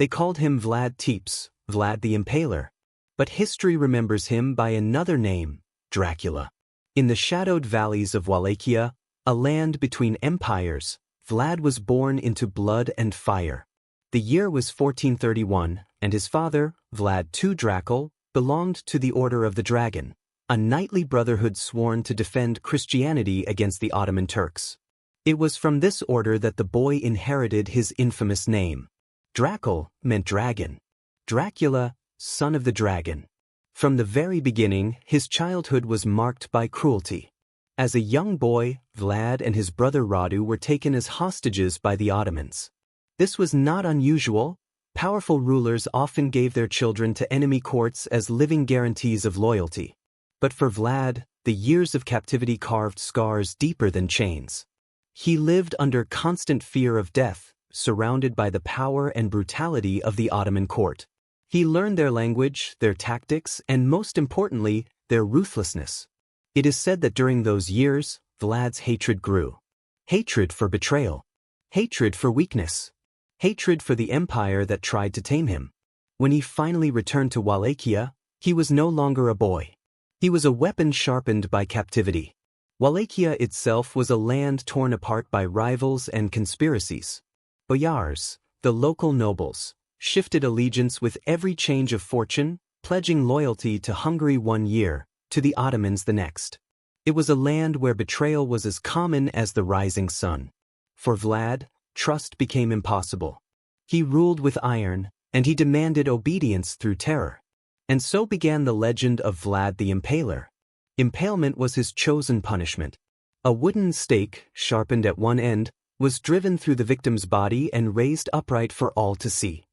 They called him Vlad III, Vlad the Impaler. But history remembers him by another name, Dracula. In the shadowed valleys of Wallachia, a land between empires, Vlad was born into blood and fire. The year was 1431, and his father, Vlad II Dracula, belonged to the Order of the Dragon, a knightly brotherhood sworn to defend Christianity against the Ottoman Turks. It was from this order that the boy inherited his infamous name. Dracula meant dragon. Dracula, son of the dragon. From the very beginning, his childhood was marked by cruelty. As a young boy, Vlad and his brother Radu were taken as hostages by the Ottomans. This was not unusual. Powerful rulers often gave their children to enemy courts as living guarantees of loyalty. But for Vlad, the years of captivity carved scars deeper than chains. He lived under constant fear of death, surrounded by the power and brutality of the Ottoman court. He learned their language, their tactics, and most importantly, their ruthlessness. It is said that during those years, Vlad's hatred grew. Hatred for betrayal. Hatred for weakness. Hatred for the empire that tried to tame him. When he finally returned to Wallachia, he was no longer a boy. He was a weapon sharpened by captivity. Wallachia itself was a land torn apart by rivals and conspiracies. Boyars, the local nobles, shifted allegiance with every change of fortune, pledging loyalty to Hungary one year, to the Ottomans the next. It was a land where betrayal was as common as the rising sun. For Vlad, trust became impossible. He ruled with iron, and he demanded obedience through terror. And so began the legend of Vlad the Impaler. Impalement was his chosen punishment. A wooden stake, sharpened at one end, was driven through the victim's body and raised upright for all to see.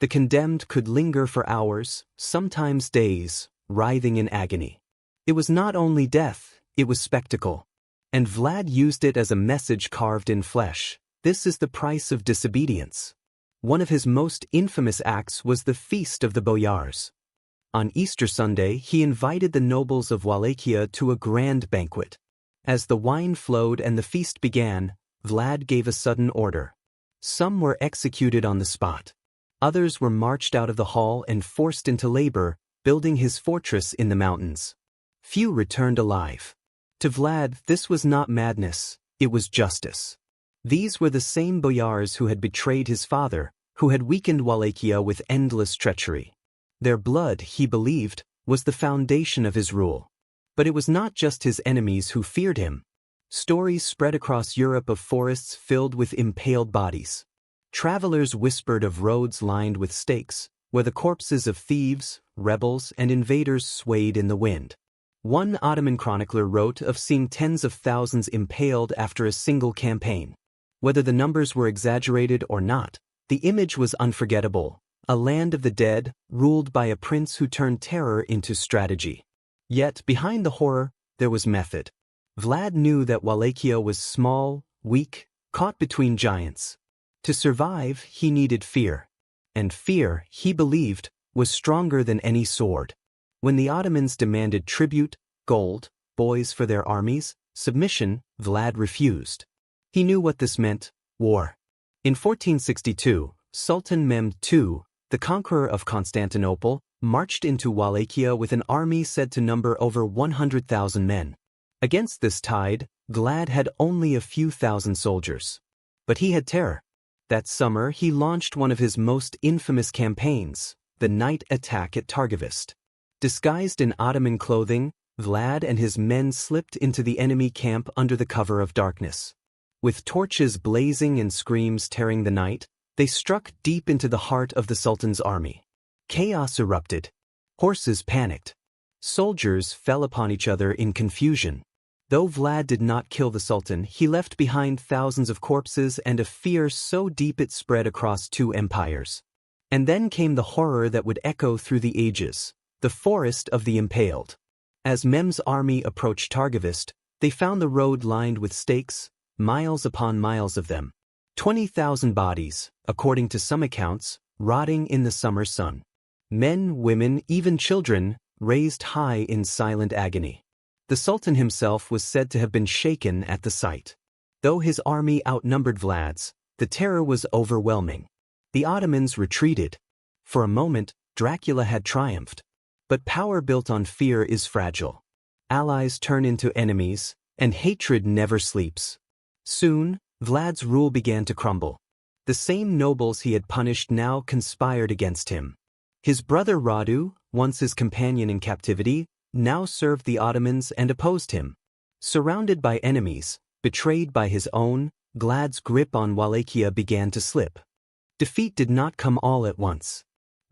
The condemned could linger for hours, sometimes days, writhing in agony. It was not only death, it was spectacle. And Vlad used it as a message carved in flesh. This is the price of disobedience. One of his most infamous acts was the Feast of the Boyars. On Easter Sunday, he invited the nobles of Wallachia to a grand banquet. As the wine flowed and the feast began, Vlad gave a sudden order. Some were executed on the spot. Others were marched out of the hall and forced into labor, building his fortress in the mountains. Few returned alive. To Vlad, this was not madness, it was justice. These were the same boyars who had betrayed his father, who had weakened Wallachia with endless treachery. Their blood, he believed, was the foundation of his rule. But it was not just his enemies who feared him. Stories spread across Europe of forests filled with impaled bodies. Travelers whispered of roads lined with stakes, where the corpses of thieves, rebels, and invaders swayed in the wind. One Ottoman chronicler wrote of seeing tens of thousands impaled after a single campaign. Whether the numbers were exaggerated or not, the image was unforgettable. A land of the dead, ruled by a prince who turned terror into strategy. Yet, behind the horror, there was method. Vlad knew that Wallachia was small, weak, caught between giants. To survive, he needed fear. And fear, he believed, was stronger than any sword. When the Ottomans demanded tribute, gold, boys for their armies, submission, Vlad refused. He knew what this meant: war. In 1462, Sultan Mehmed II, the conqueror of Constantinople, marched into Wallachia with an army said to number over 100,000 men. Against this tide, Vlad had only a few thousand soldiers. But he had terror. That summer he launched one of his most infamous campaigns, the night attack at Târgoviște. Disguised in Ottoman clothing, Vlad and his men slipped into the enemy camp under the cover of darkness. With torches blazing and screams tearing the night, they struck deep into the heart of the Sultan's army. Chaos erupted. Horses panicked. Soldiers fell upon each other in confusion. Though Vlad did not kill the Sultan, he left behind thousands of corpses and a fear so deep it spread across two empires. And then came the horror that would echo through the ages, the forest of the Impaled. As Mehmed's army approached Târgoviște, they found the road lined with stakes, miles upon miles of them. 20,000 bodies, according to some accounts, rotting in the summer sun. Men, women, even children, raised high in silent agony. The Sultan himself was said to have been shaken at the sight. Though his army outnumbered Vlad's, the terror was overwhelming. The Ottomans retreated. For a moment, Dracula had triumphed. But power built on fear is fragile. Allies turn into enemies, and hatred never sleeps. Soon, Vlad's rule began to crumble. The same nobles he had punished now conspired against him. His brother Radu, once his companion in captivity, now served the Ottomans and opposed him. Surrounded by enemies, betrayed by his own, Vlad's grip on Wallachia began to slip. Defeat did not come all at once.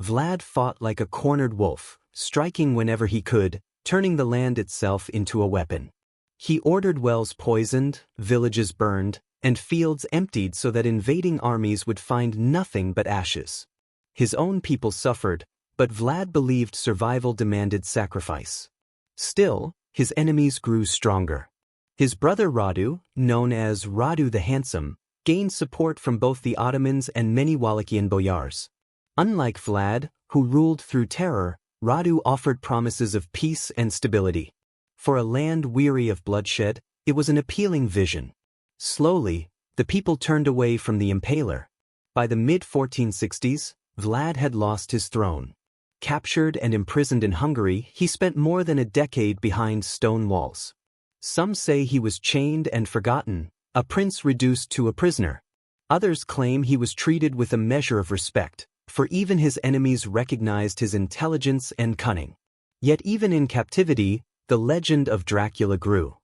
Vlad fought like a cornered wolf, striking whenever he could, turning the land itself into a weapon. He ordered wells poisoned, villages burned, and fields emptied so that invading armies would find nothing but ashes. His own people suffered, but Vlad believed survival demanded sacrifice. Still, his enemies grew stronger. His brother Radu, known as Radu the Handsome, gained support from both the Ottomans and many Wallachian boyars. Unlike Vlad, who ruled through terror, Radu offered promises of peace and stability. For a land weary of bloodshed, it was an appealing vision. Slowly, the people turned away from the Impaler. By the mid-1460s, Vlad had lost his throne. Captured and imprisoned in Hungary, he spent more than a decade behind stone walls. Some say he was chained and forgotten, a prince reduced to a prisoner. Others claim he was treated with a measure of respect, for even his enemies recognized his intelligence and cunning. Yet even in captivity, the legend of Dracula grew.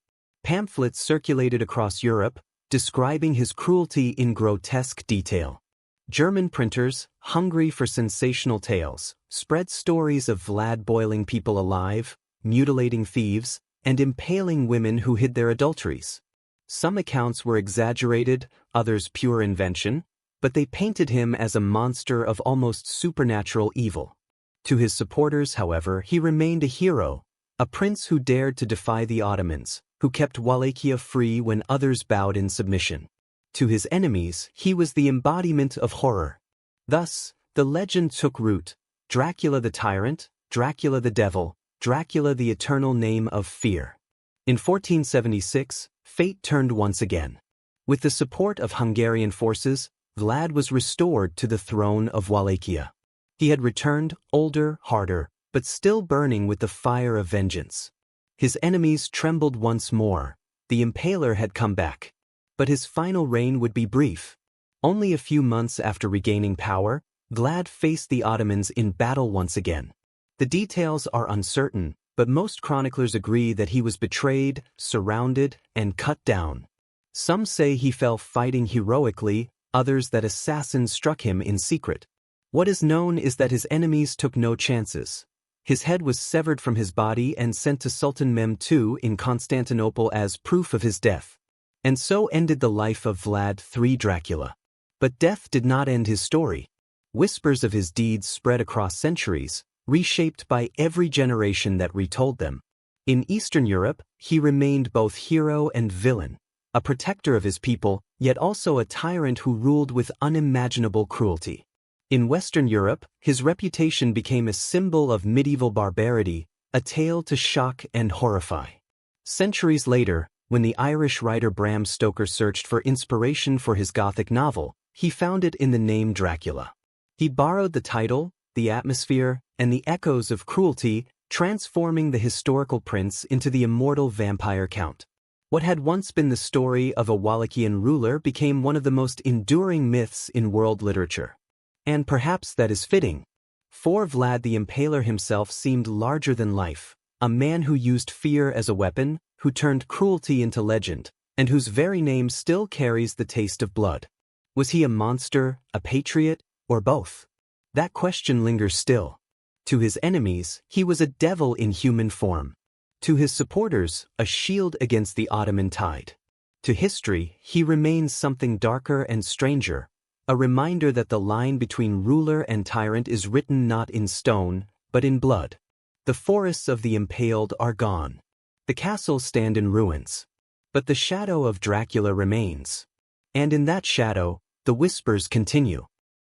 Pamphlets circulated across Europe, describing his cruelty in grotesque detail. German printers, hungry for sensational tales, spread stories of Vlad boiling people alive, mutilating thieves, and impaling women who hid their adulteries. Some accounts were exaggerated, others pure invention, but they painted him as a monster of almost supernatural evil. To his supporters, however, he remained a hero, a prince who dared to defy the Ottomans, who kept Wallachia free when others bowed in submission. To his enemies, he was the embodiment of horror. Thus, the legend took root: Dracula the tyrant, Dracula the devil, Dracula the eternal name of fear. In 1476, fate turned once again. With the support of Hungarian forces, Vlad was restored to the throne of Wallachia. He had returned, older, harder, but still burning with the fire of vengeance. His enemies trembled once more. The Impaler had come back. But his final reign would be brief. Only a few months after regaining power, Vlad faced the Ottomans in battle once again. The details are uncertain, but most chroniclers agree that he was betrayed, surrounded, and cut down. Some say he fell fighting heroically, others that assassins struck him in secret. What is known is that his enemies took no chances. His head was severed from his body and sent to Sultan Mehmed II in Constantinople as proof of his death. And so ended the life of Vlad III Dracula. But death did not end his story. Whispers of his deeds spread across centuries, reshaped by every generation that retold them. In Eastern Europe, he remained both hero and villain, a protector of his people, yet also a tyrant who ruled with unimaginable cruelty. In Western Europe, his reputation became a symbol of medieval barbarity, a tale to shock and horrify. Centuries later, when the Irish writer Bram Stoker searched for inspiration for his Gothic novel, he found it in the name Dracula. He borrowed the title, the atmosphere, and the echoes of cruelty, transforming the historical prince into the immortal vampire count. What had once been the story of a Wallachian ruler became one of the most enduring myths in world literature. And perhaps that is fitting. For Vlad the Impaler himself seemed larger than life, a man who used fear as a weapon, who turned cruelty into legend, and whose very name still carries the taste of blood. Was he a monster, a patriot, or both? That question lingers still. To his enemies, he was a devil in human form. To his supporters, a shield against the Ottoman tide. To history, he remains something darker and stranger, a reminder that the line between ruler and tyrant is written not in stone, but in blood. The forests of the Impaled are gone. The castles stand in ruins. But the shadow of Dracula remains. And in that shadow, the whispers continue.